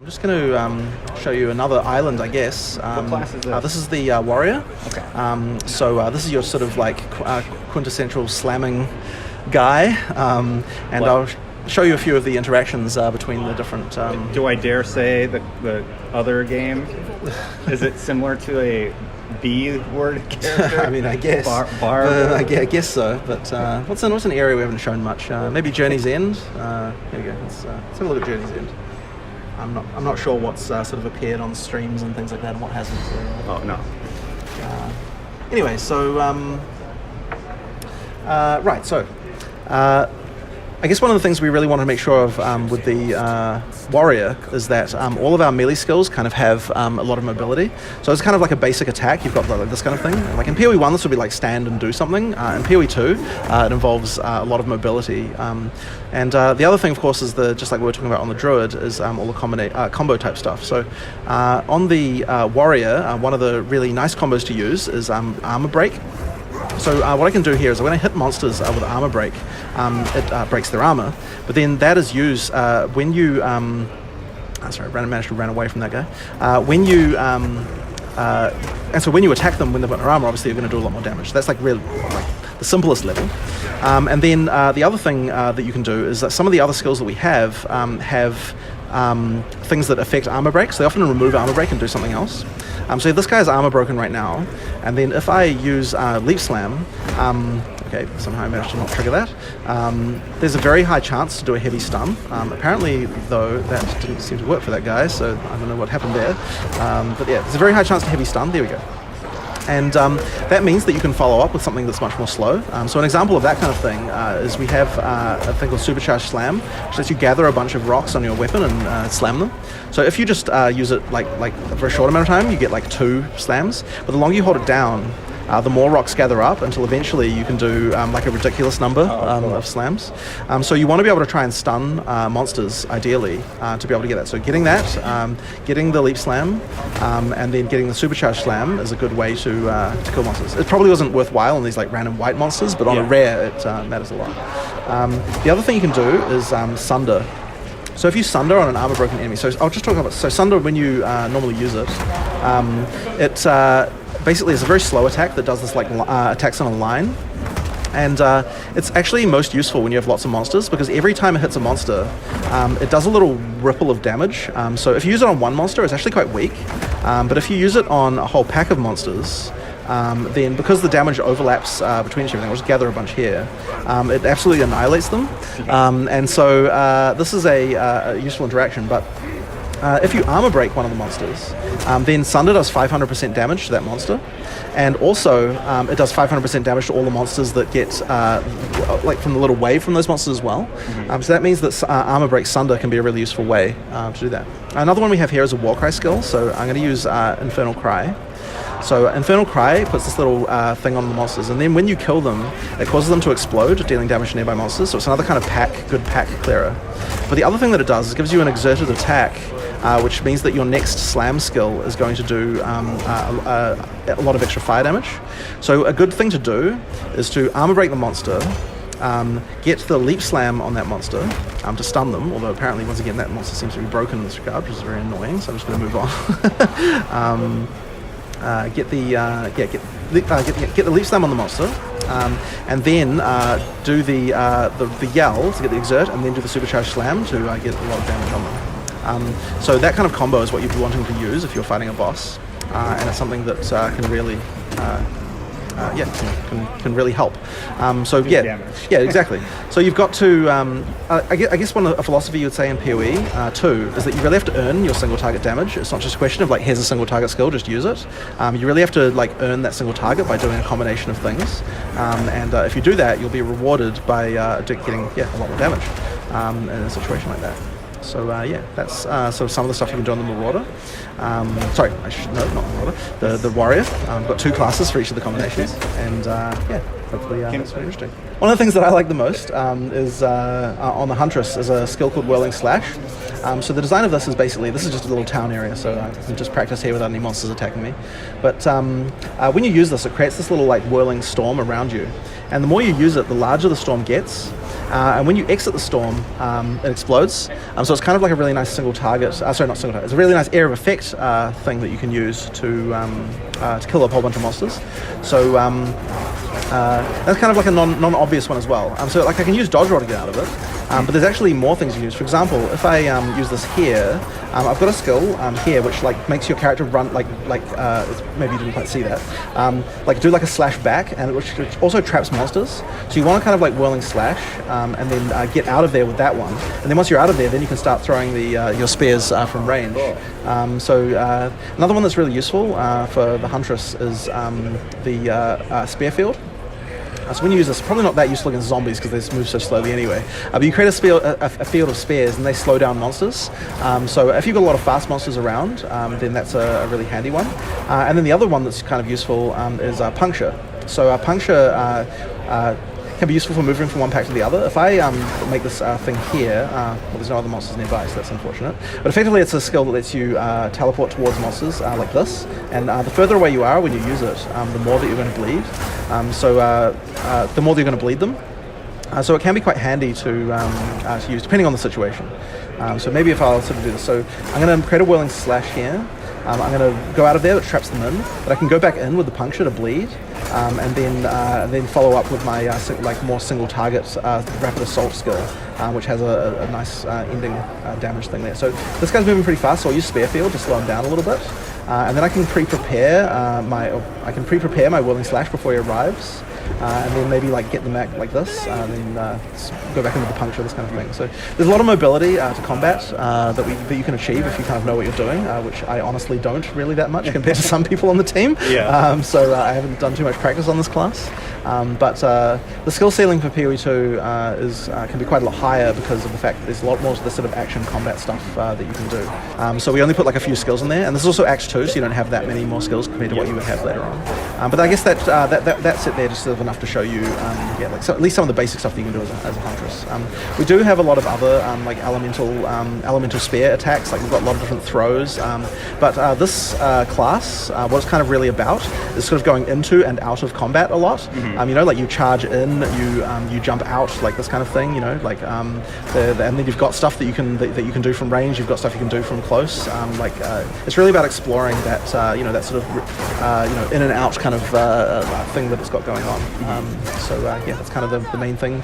I'm just going to show you another island, I guess. What class is this? This is the Warrior. Okay. This is your sort of like quintessential slamming guy, and I'll show you a few of the interactions between the different... Do I dare say the other game, is it similar to a B-word character? I mean, I guess. I guess so, but what's an area we haven't shown much? Maybe Journey's End? Here we go. Let's have a look at Journey's End. I'm not sure what's sort of appeared on streams and things like that and what hasn't. So, oh, no. Anyway, so... right, so... I guess one of the things we really want to make sure of with the Warrior is that all of our melee skills kind of have a lot of mobility. So it's kind of like a basic attack. You've got like this kind of thing. Like in PoE 1, this would be like stand and do something. In PoE 2, it involves a lot of mobility. And the other thing, of course, is just like we were talking about on the Druid, is all the combo type stuff. So on the Warrior, one of the really nice combos to use is Armor Break. So what I can do here is when I hit monsters with Armor Break, it breaks their armor. But then that is used when you... sorry, I managed to run away from that guy. When you... and so when you attack them when they've got their armor, obviously you're going to do a lot more damage. That's like really like the simplest level. And then the other thing that you can do is that some of the other skills that we have things that affect armor break. So they often remove armor break and do something else. So this guy's armor broken right now, and then if I use Leap Slam, okay, somehow I managed to not trigger that, there's a very high chance to do a heavy stun. Apparently, though, that didn't seem to work for that guy, so I don't know what happened there. But yeah, there's a very high chance to heavy stun. There we go. And that means that you can follow up with something that's much more slow. So an example of that kind of thing is we have a thing called Supercharged Slam, which lets you gather a bunch of rocks on your weapon and slam them. So if you just use it like a very short amount of time, you get like 2 slams. But the longer you hold it down, the more rocks gather up until eventually you can do like a ridiculous number of slams. So you want to be able to try and stun monsters, ideally, to be able to get that. So getting that, getting the Leap Slam, and then getting the Supercharged Slam is a good way to kill monsters. It probably wasn't worthwhile on these like random white monsters, but on a rare it matters a lot. The other thing you can do is Sunder. So if you Sunder on an armor broken enemy, so I'll just talk about, so Sunder when you normally use it, basically it's a very slow attack that does this like attacks on a line, and it's actually most useful when you have lots of monsters, because every time it hits a monster, it does a little ripple of damage. So if you use it on one monster, it's actually quite weak, but if you use it on a whole pack of monsters, then because the damage overlaps between each other, I'll just gather a bunch here, it absolutely annihilates them. And so this is a useful interaction, but if you armor break one of the monsters, then Sunder does 500% damage to that monster, and also it does 500% damage to all the monsters that get like from the little wave from those monsters as well. So that means that armor break Sunder can be a really useful way to do that. Another one we have here is a Warcry skill, so I'm going to use Infernal Cry. So Infernal Cry puts this little thing on the monsters, and then when you kill them, it causes them to explode, dealing damage to nearby monsters. So it's another kind of good pack clearer. But the other thing that it does is it gives you an exerted attack, which means that your next slam skill is going to do a lot of extra fire damage. So a good thing to do is to armor break the monster, get the Leap Slam on that monster to stun them, although apparently once again that monster seems to be broken in this regard, which is very annoying, so I'm just going to move on. Get the Leap Slam on the monster, and then do the yell to get the exert, and then do the Supercharged Slam to get a lot of damage on them. So that kind of combo is what you'd be wanting to use if you're fighting a boss, and it's something that can really can really help. So yeah, exactly. So you've got to, I guess a philosophy you would say in PoE too is that you really have to earn your single target damage. It's not just a question of like, here's a single target skill, just use it. You really have to like earn that single target by doing a combination of things, and if you do that, you'll be rewarded by getting a lot more damage in a situation like that. So that's sort of some of the stuff you can do on the Marauder. Sorry, not Marauder, the Warrior. I've got 2 classes for each of the combinations, and hopefully that's very interesting. One of the things that I like the most is on the Huntress is a skill called Whirling Slash. So the design of this is basically, this is just a little town area, so I can just practice here without any monsters attacking me. But when you use this, it creates this little like whirling storm around you, and the more you use it, the larger the storm gets. and when you exit the storm, it explodes. So it's kind of like a really nice single target. Sorry, not single target. It's a really nice area of effect thing that you can use to kill a whole bunch of monsters. So that's kind of like a non-obvious one as well. So like I can use dodge roll to get out of it, but there's actually more things you can use. For example, if I use this here, I've got a skill here which like makes your character run maybe you didn't quite see that, like do like a slash back, and which also traps monsters. So you want to kind of like whirling slash, and then get out of there with that one. And then once you're out of there, then you can start throwing your spears from range. So another one that's really useful for the Huntress is the spear field. So when you use this, probably not that useful against zombies because they move so slowly anyway. But you create a field of spears and they slow down monsters. So if you've got a lot of fast monsters around, then that's a really handy one. And then the other one that's kind of useful is puncture. So puncture can be useful for moving from one pack to the other. If I make this thing here, well, there's no other monsters nearby, so that's unfortunate. But effectively, it's a skill that lets you teleport towards monsters like this. And the further away you are when you use it, the more that you're going to bleed. The more that you're going to bleed them. So it can be quite handy to use, depending on the situation. So maybe if I'll sort of do this. So I'm going to create a whirling slash here. I'm going to go out of there, which traps them in, but I can go back in with the puncture to bleed, and then follow up with my more single target rapid assault skill, which has a nice ending damage thing there. So this guy's moving pretty fast, so I'll use Spear Field to slow him down a little bit, and then I can pre-prepare my whirling slash before he arrives. And then maybe like get them back like this, and then go back into the puncture, this kind of thing. So there's a lot of mobility to combat that you can achieve if you kind of know what you're doing, which I honestly don't really that much compared to some people on the team. Yeah. So I haven't done too much practice on this class. But the skill ceiling for PoE2 can be quite a lot higher because of the fact that there's a lot more to the sort of action combat stuff that you can do. So we only put like a few skills in there, and this is also Act 2, so you don't have that many more skills compared to what you would have later on. But I guess that's it there, just sort of enough to show you, at least some of the basic stuff that you can do as a Huntress. We do have a lot of other like elemental spear attacks, like we've got a lot of different throws, but this class, what it's kind of really about is sort of going into and out of combat a lot. Like you charge in, you jump out, like this kind of thing. And then you've got stuff that you can do from range. You've got stuff you can do from close. It's really about exploring that that sort of in and out kind of thing that it's got going on. So that's kind of the main thing.